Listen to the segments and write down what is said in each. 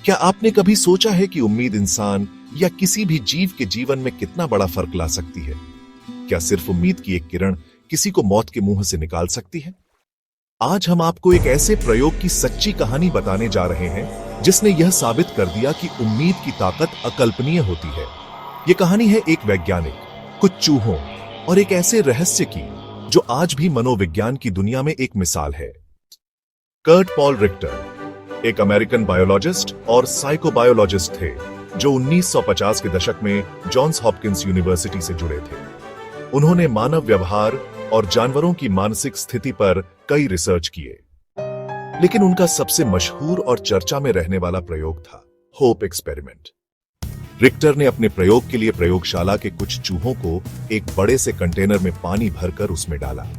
क्या आपने कभी सोचा है कि उम्मीद इंसान या किसी भी जीव के जीवन में कितना बड़ा फर्क ला सकती है? क्या सिर्फ उम्मीद की एक किरण किसी को मौत के मुंह से निकाल सकती है? आज हम आपको एक ऐसे प्रयोग की सच्ची कहानी बताने जा रहे हैं जिसने यह साबित कर दिया कि उम्मीद की ताकत अकल्पनीय होती है। यह कहानी है एक वैज्ञानिक, कुछ चूहों और एक ऐसे रहस्य की जो आज भी मनोविज्ञान की दुनिया में एक मिसाल है। कर्ट पॉल रिक्टर एक अमेरिकन बायोलॉजिस्ट और साइकोबायोलॉजिस्ट थे जो 1950 के दशक में जॉन्स हॉपकिंस यूनिवर्सिटी से जुड़े थे। उन्होंने मानव व्यवहार और जानवरों की मानसिक स्थिति पर कई रिसर्च किए, लेकिन उनका सबसे मशहूर और चर्चा में रहने वाला प्रयोग था होप एक्सपेरिमेंट। रिक्टर ने अपने प्रयोग के लिए प्रयोगशाला के कुछ चूहों को एक बड़े से कंटेनर में पानी भरकर उसमें डाला।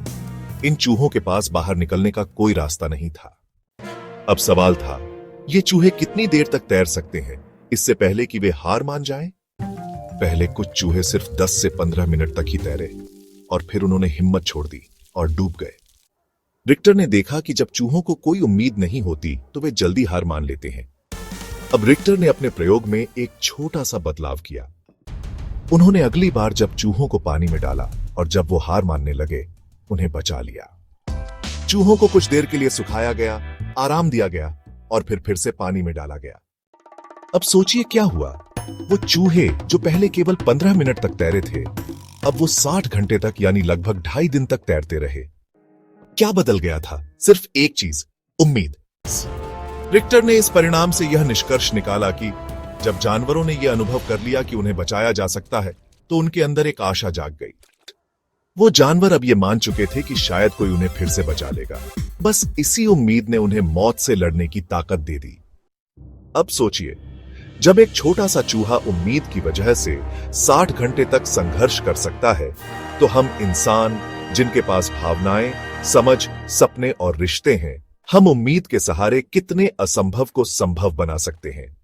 इन चूहों के पास बाहर निकलने का कोई रास्ता नहीं था। अब सवाल था, ये चूहे कितनी देर तक तैर सकते हैं इससे पहले कि वे हार मान जाएं? पहले कुछ चूहे सिर्फ 10 से 15 मिनट तक ही तैरे और फिर उन्होंने हिम्मत छोड़ दी और डूब गए। रिक्टर ने देखा कि जब चूहों को कोई उम्मीद नहीं होती तो वे जल्दी हार मान लेते हैं। अब रिक्टर ने अपने प्रयोग में एक छोटा सा बदलाव किया। उन्होंने अगली बार जब चूहों को पानी में डाला और जब वो हार मानने लगे, उन्हें बचा लिया। चूहों को कुछ देर के लिए सुखाया गया, आराम दिया गया और फिर से पानी में डाला गया। अब सोचिए क्या हुआ। वो चूहे जो पहले केवल 15 मिनट तक तैरे थे, अब वो 60 घंटे तक यानी लगभग 2.5 दिन तक तैरते रहे। क्या बदल गया था? सिर्फ एक चीज, उम्मीद। रिक्टर ने इस परिणाम से यह निष्कर्ष निकाला कि जब जानवरों ने यह अनुभव कर लिया कि उन्हें बचाया जा सकता है, तो उनके अंदर एक आशा जाग गई। वो जानवर अब ये मान चुके थे कि शायद कोई उन्हें फिर से बचा लेगा। बस इसी उम्मीद ने उन्हें मौत से लड़ने की ताकत दे दी। अब सोचिए, जब एक छोटा सा चूहा उम्मीद की वजह से 60 घंटे तक संघर्ष कर सकता है, तो हम इंसान जिनके पास भावनाएं, समझ, सपने और रिश्ते हैं, हम उम्मीद के सहारे कितने असंभव को संभव बना सकते हैं।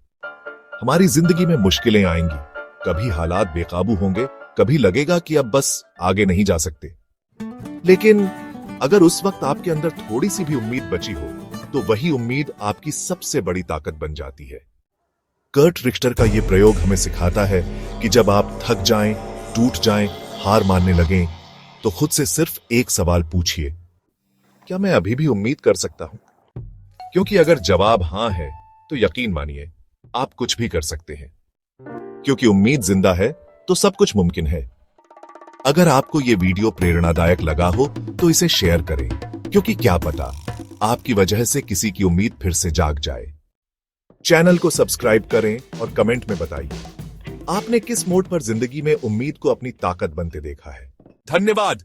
हमारी जिंदगी में मुश्किलें आएंगी, कभी हालात बेकाबू होंगे, कभी लगेगा कि अब बस आगे नहीं जा सकते। लेकिन अगर उस वक्त आपके अंदर थोड़ी सी भी उम्मीद बची हो, तो वही उम्मीद आपकी सबसे बड़ी ताकत बन जाती है। कर्ट रिक्टर का यह प्रयोग हमें सिखाता है कि जब आप थक जाएं, टूट जाएं, हार मानने लगें, तो खुद से सिर्फ एक सवाल पूछिए, क्या मैं अभी भी उम्मीद कर सकता हूं? क्योंकि अगर जवाब हां है, तो यकीन मानिए आप कुछ भी कर सकते हैं। क्योंकि उम्मीद जिंदा है तो सब कुछ मुमकिन है। अगर आपको यह वीडियो प्रेरणादायक लगा हो तो इसे शेयर करें, क्योंकि क्या पता आपकी वजह से किसी की उम्मीद फिर से जाग जाए। चैनल को सब्सक्राइब करें और कमेंट में बताइए आपने किस मोड़ पर जिंदगी में उम्मीद को अपनी ताकत बनते देखा है। धन्यवाद।